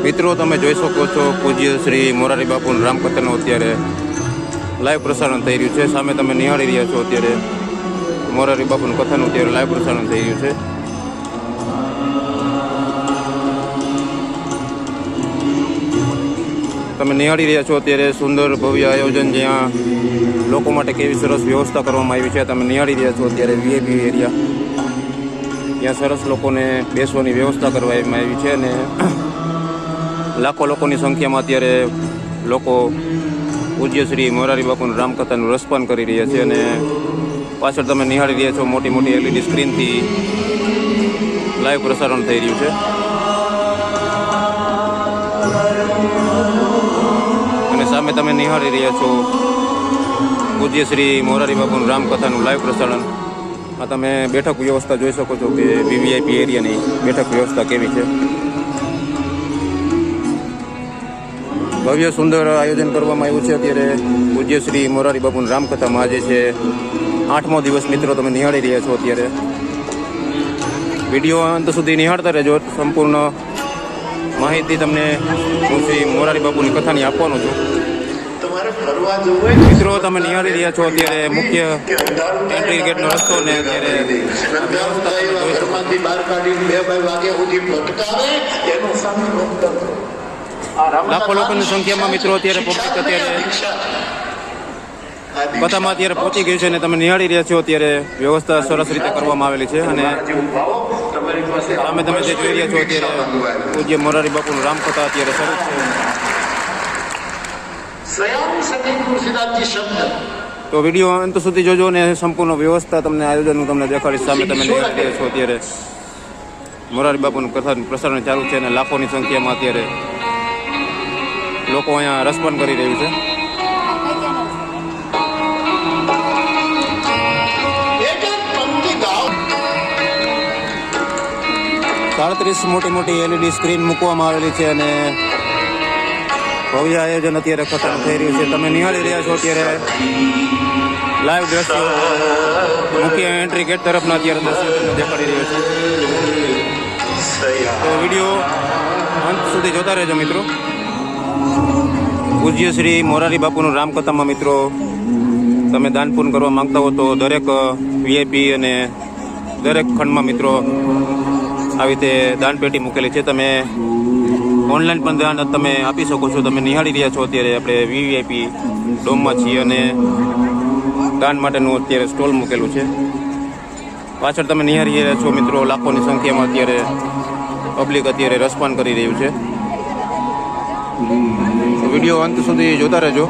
મિત્રો તમે જોઈ શકો છો પૂજ્ય શ્રી મોરારી બાપુનું રામકથાનું અત્યારે લાઈવ પ્રસારણ થઈ રહ્યું છે. સામે તમે નિહાળી રહ્યા છો અત્યારે મોરારી બાપુનું કથાનું અત્યારે લાઈવ પ્રસારણ થઈ રહ્યું છે. તમે નિહાળી રહ્યા છો અત્યારે સુંદર ભવ્ય આયોજન, જ્યાં લોકો માટે કેવી સરસ વ્યવસ્થા કરવામાં આવી છે. તમે નિહાળી રહ્યા છો અત્યારે વીઆઈપી એરિયા, ત્યાં સરસ લોકોને બેસવાની વ્યવસ્થા કરવામાં આવી છે અને લાખો લોકોની સંખ્યામાં અત્યારે લોકો પૂજ્ય શ્રી મોરારી બાપુનું રામકથાનું રસપાન કરી રહ્યા છે. અને પાછળ તમે નિહાળી રહ્યા છો મોટી મોટી એલઈડી સ્ક્રીનથી લાઈવ પ્રસારણ થઈ રહ્યું છે. અને સામે તમે નિહાળી રહ્યા છો પૂજ્ય શ્રી મોરારી બાપુનું રામકથાનું લાઈવ પ્રસારણ. આ તમે બેઠક વ્યવસ્થા જોઈ શકો છો કે વીવીઆઈપી એરિયાની બેઠક વ્યવસ્થા કેવી છે. ભવ્ય સુંદર આયોજન કરવામાં આવ્યું છે અત્યારે પૂજ્ય શ્રી મોરારી બાપુની રામકથામાં. આજે છે 8મો દિવસ. મિત્રો તમે નિહાળી રહ્યા છો અત્યારે. વિડીયો અંત સુધી નિહાળતા રહેજો. સંપૂર્ણ માહિતી તમને હું શ્રી મોરારી બાપુની કથાની આપવાનો છું. મિત્રો તમે નિહાળી રહ્યા છો અત્યારે મુખ્ય એન્ટ્રી ગેટનો રસ્તો ને અત્યારે લાખો લોકોની સંખ્યામાં મિત્રો અત્યારે પબ્લિક અત્યારે કથામાં અત્યારે પહોંચી ગઈ છે અને તમે નિહાળી રહ્યા છો અત્યારે વ્યવસ્થા સરસ રીતે કરવામાં આવેલી છે. અને સામે તમે જે જોઈ રહ્યા છો અત્યારે પૂજ્ય મોરારી બાપુનું રામકથા અત્યારે શરૂ છે. તો વિડીયો અંત સુધી જોજો ને સંપૂર્ણ વ્યવસ્થા તમને આયોજનનું તમને દેખાડીશ. સામે તમે નિહાળી રહ્યા છો અત્યારે મોરારી બાપુનું કથાનું પ્રસારણ ચાલુ છે અને લાખોની સંખ્યામાં અત્યારે લોકો અહીંયા રસપાન કરી રહ્યું છે. મોટી મોટી એલઈડી સ્ક્રીન મૂકવામાં આવેલી છે અને ભવ્ય આયોજન અત્યારે ખતમ થઈ રહ્યું છે. તમે નિહાળી રહ્યા છો અત્યારે લાઈવ દ્રશ્યો મુખ્ય એન્ટ્રી ગેટ તરફના અત્યારે દ્રશ્યો તમને દેખાડી રહ્યો છે. તો વિડીયો અંત સુધી જોતા રહેજો મિત્રો. પૂજ્ય શ્રી મોરારી બાપુનું રામકથામાં મિત્રો તમે દાન પૂર્ણ કરવા માંગતા હો તો દરેક વીઆઈપી અને દરેક ખંડમાં મિત્રો આવી રીતે દાન પેટી મૂકેલી છે. તમે ઓનલાઈન પણ દાન તમે આપી શકો છો. તમે નિહાળી રહ્યા છો અત્યારે આપણે વીવીઆઈપી ડોમમાં છીએ અને દાન માટેનું અત્યારે સ્ટોલ મૂકેલું છે. પાછળ તમે નિહાળી રહ્યા છો મિત્રો લાખોની સંખ્યામાં અત્યારે પબ્લિક અત્યારે રસપાન કરી રહ્યું છે. વિડીયો અંત સુધી જોતા રહેજો.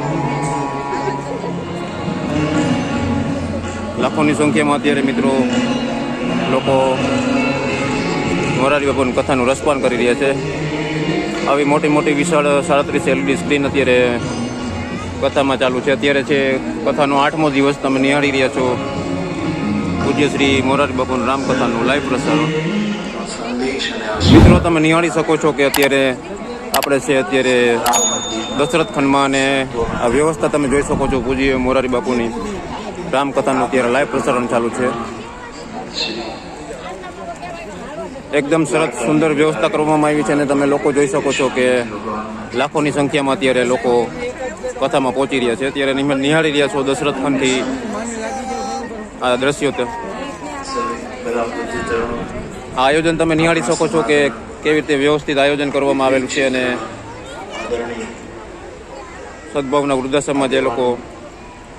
લાખોની સંખ્યામાં અત્યારે મિત્રો લોકો મોરારી બાપુની કથાનું રસપાન કરી રહ્યા છે. આવી મોટી મોટી વિશાળ 37 એલઈડી સ્ક્રીન અત્યારે કથામાં ચાલુ છે. અત્યારે છે કથાનો 8મો દિવસ. તમે નિહાળી રહ્યા છો પૂજ્ય શ્રી મોરારી બાપુનું રામકથાનું લાઈવ પ્રસારણ. મિત્રો તમે નિહાળી શકો છો કે અત્યારે આપણે છે અત્યારે દશરથ ખંડમાં અને આ વ્યવસ્થા તમે જોઈ શકો છો પૂજ્ય મોરારી બાપુની રામકથાનું અત્યારે લાઈવ પ્રસારણ ચાલુ છે. એકદમ સરસ સુંદર વ્યવસ્થા કરવામાં આવી છે અને તમે લોકો જોઈ શકો છો કે લાખોની સંખ્યામાં અત્યારે લોકો કથામાં પહોંચી રહ્યા છે. અત્યારે નિહાળી રહ્યા છો દશરથ ખંડથી આ દ્રશ્યો. આ આયોજન તમે નિહાળી શકો છો કે કેવી રીતે વ્યવસ્થિત આયોજન કરવામાં આવેલું છે અને સદભાવના વૃદ્ધાશ્રમમાં જે લોકો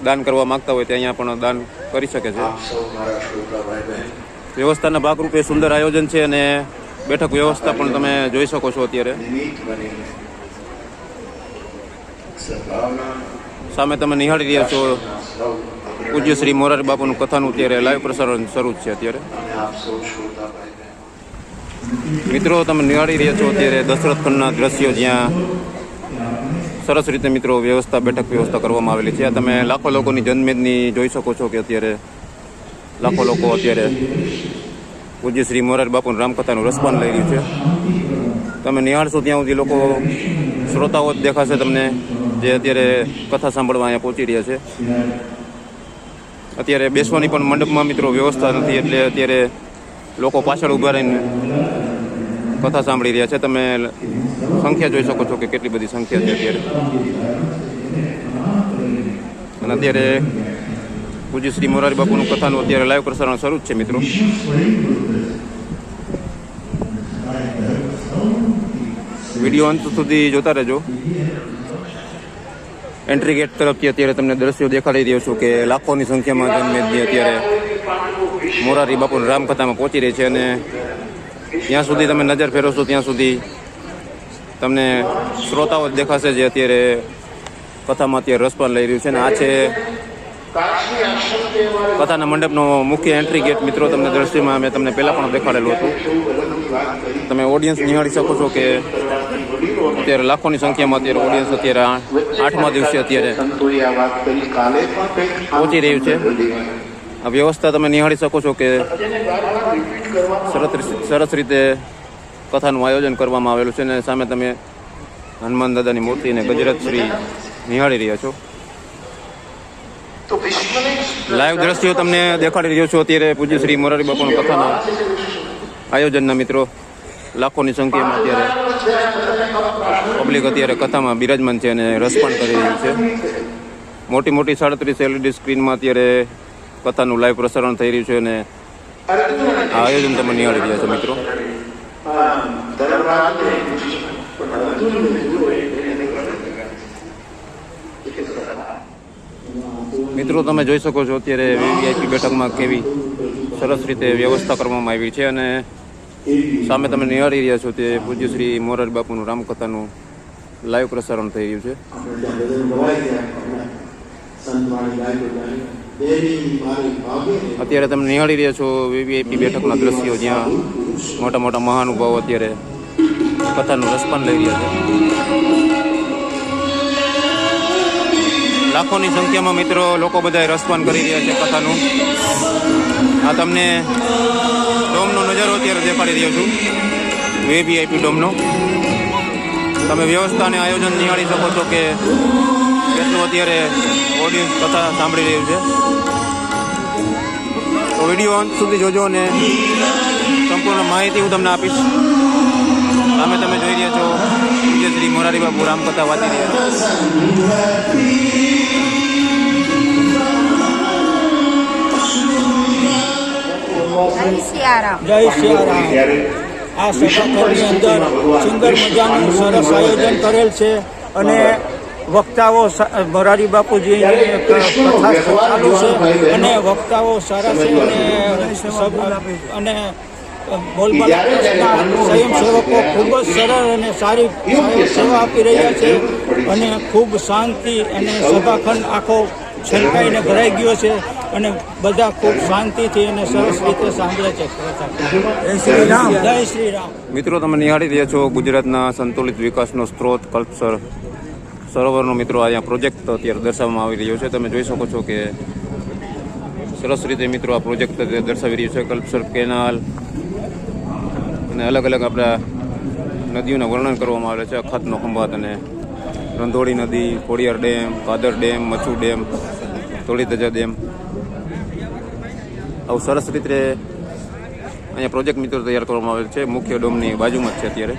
દાન કરવા માગતા હોય તે અહીંયા પણ દાન કરી શકે છે. વ્યવસ્થાના ભાગરૂપે સુંદર આયોજન છે અને બેઠક વ્યવસ્થા પણ તમે જોઈ શકો છો. અત્યારે સામે તમે નિહાળી રહ્યા છો પૂજ્ય શ્રી મોરારી બાપુનું કથાનું અત્યારે લાઈવ પ્રસારણ શરૂ છે. અત્યારે મિત્રો તમે નિહાળી રહ્યા છો અત્યારે દશરથ ખંડના દ્રશ્યો, જ્યાં સરસ રીતે મિત્રો વ્યવસ્થા બેઠક વ્યવસ્થા કરવામાં આવેલી છે. તમે લાખો લોકોની જનમેદની જોઈ શકો છો કે અત્યારે લાખો લોકો અત્યારે પૂજ્ય શ્રી મોરારી બાપુનું રામકથાનું રસપાન લઈ રહ્યું છે. તમે નિહાળશો ત્યાં સુધી લોકો શ્રોતાઓ જ દેખાશે તમને, જે અત્યારે કથા સાંભળવા અહીંયા પહોંચી રહ્યા છે. અત્યારે બેસવાની પણ મંડપમાં મિત્રો વ્યવસ્થા નથી, એટલે અત્યારે લોકો પાછળ ઊભા રહીને કથા સાંભળી રહ્યા છે. તમે સંખ્યા જોઈ શકો છો કે કેટલી બધી સંખ્યા છે અત્યારે. અને અત્યારે પૂજ્ય શ્રી મોરારી બાપુનું કથાનું અત્યારે લાઈવ પ્રસારણ શરૂ જ છે મિત્રો. વિડીયો અંત સુધી જોતા રહેજો. એન્ટ્રી ગેટ તરફથી અત્યારે તમને દ્રશ્યો દેખાડી રહ્યો છું કે લાખોની સંખ્યામાં જનમેદની અત્યારે મોરારી બાપુની રામકથામાં પહોંચી રહી છે. અને ત્યાં સુધી તમે નજર ફેરવશો ત્યાં સુધી તમને શ્રોતાઓ જ દેખાશે જે અત્યારે કથામાં અત્યારે રસપાન લઈ રહ્યું છે. અને આ છે કથાના મંડપનો મુખ્ય એન્ટ્રી ગેટ મિત્રો. તમને દ્રશ્યમાં મેં તમને પહેલાં પણ દેખાડેલું હતું. તમે ઓડિયન્સ નિહાળી શકો છો કે અત્યારે લાખોની સંખ્યામાં અત્યારે ઓડિયન્સ અત્યારે 8મા દિવસે અત્યારે પહોંચી રહ્યું છે. આ વ્યવસ્થા તમે નિહાળી શકો છો કે સરસ રીતે કથાનું આયોજન કરવામાં આવેલું છે. અને સામે તમે હનુમાન દાદાની મૂર્તિ અને ગજરાજ શ્રી નિહાળી રહ્યા છો. લાઈવ દ્રશ્યો તમને દેખાડી રહ્યો છું અત્યારે પૂજ્ય શ્રી મોરારી બાપુના કથાના આયોજનના મિત્રો. લાખોની સંખ્યામાં અત્યારે પબ્લિક અત્યારે કથામાં બિરાજમાન છે અને રસપાન કરી રહ્યું છે. મોટી મોટી 37 LED સ્ક્રીનમાં અત્યારે કથાનું લાઈવ પ્રસારણ થઈ રહ્યું છે અને આ આયોજન તમે નિહાળી રહ્યા છો મિત્રો. મિત્રો તમે જોઈ શકો છો અત્યારે વીવીઆઈપી બેઠકમાં કેવી સરસ રીતે વ્યવસ્થા કરવામાં આવી છે. અને સામે તમે નિહાળી રહ્યા છો તે પૂજ્ય શ્રી મોરારી બાપુનું રામકથાનું લાઈવ પ્રસારણ થઈ રહ્યું છે. અત્યારે તમે નિહાળી રહ્યા છો વીવીઆઈપી બેઠકના દ્રશ્યો જ્યાં મોટા મોટા મહાનુભાવો અત્યારે કથાનું રસપાન લઈ રહ્યા છે. લાખોની સંખ્યામાં મિત્રો લોકો બધા રસપાન કરી રહ્યા છે કથાનું. આ તમને ડોમનો નજારો અત્યારે દેખાડી રહ્યો છું, વીવીઆઈપી ડોમનો. તમે વ્યવસ્થા અને આયોજન નિહાળી શકો છો કે કેટલું અત્યારે ઓડિયન્સ કથા સાંભળી રહ્યું છે. તો વિડીયો અંત સુધી જોજો અને સંપૂર્ણ માહિતી હું તમને આપીશ. સામે તમે જોઈ રહ્યા છો પૂજ્ય શ્રી મોરારી બાપુ રામકથા વાંચી રહ્યા છે. જય સિયારામ. આ સભાખંડની અંદર સુંદર મજાનું સરસ આયોજન કરેલ છે અને વક્તાઓ મોરારી બાપુજીની કથા ચાલુ છે અને વક્તાઓ સારા છે અને બોલબાલા સ્વયંસેવકો ખૂબ જ સરળ અને સારી સેવા આપી રહ્યા છે અને ખૂબ શાંતિ અને સભાખંડ આખો છલકાઈને ભરાઈ ગયો છે અને બધા ખૂબ શાંતિથી અને સરસ રીતે સાંભળે છે. જય શ્રી રામ. જય શ્રી રામ. મિત્રો તમે નિહાળી રહ્યા છો ગુજરાતના સંતુલિત વિકાસનો સ્ત્રોત કલ્પસર સરોવરનો મિત્રો અહીંયા પ્રોજેક્ટ અત્યારે દર્શાવવામાં આવી રહ્યો છે. તમે જોઈ શકો છો કે સરસ રીતે મિત્રો આ પ્રોજેક્ટ દર્શાવી રહ્યું છે. કલ્પસર કેનાલ અને અલગ અલગ આપણા નદીઓના વર્ણન કરવામાં આવે છે. અખાતનો ખંભાત અને રંધોળી નદી, Khodiyar dam, Kadar dam, Machchhu dam, Dholidhaja dam. આવું સરસ રીતે અહીંયા પ્રોજેક્ટ મિત્રો તૈયાર કરવામાં આવેલ છે. મુખ્ય ડોમની બાજુમાં જ છે અત્યારે.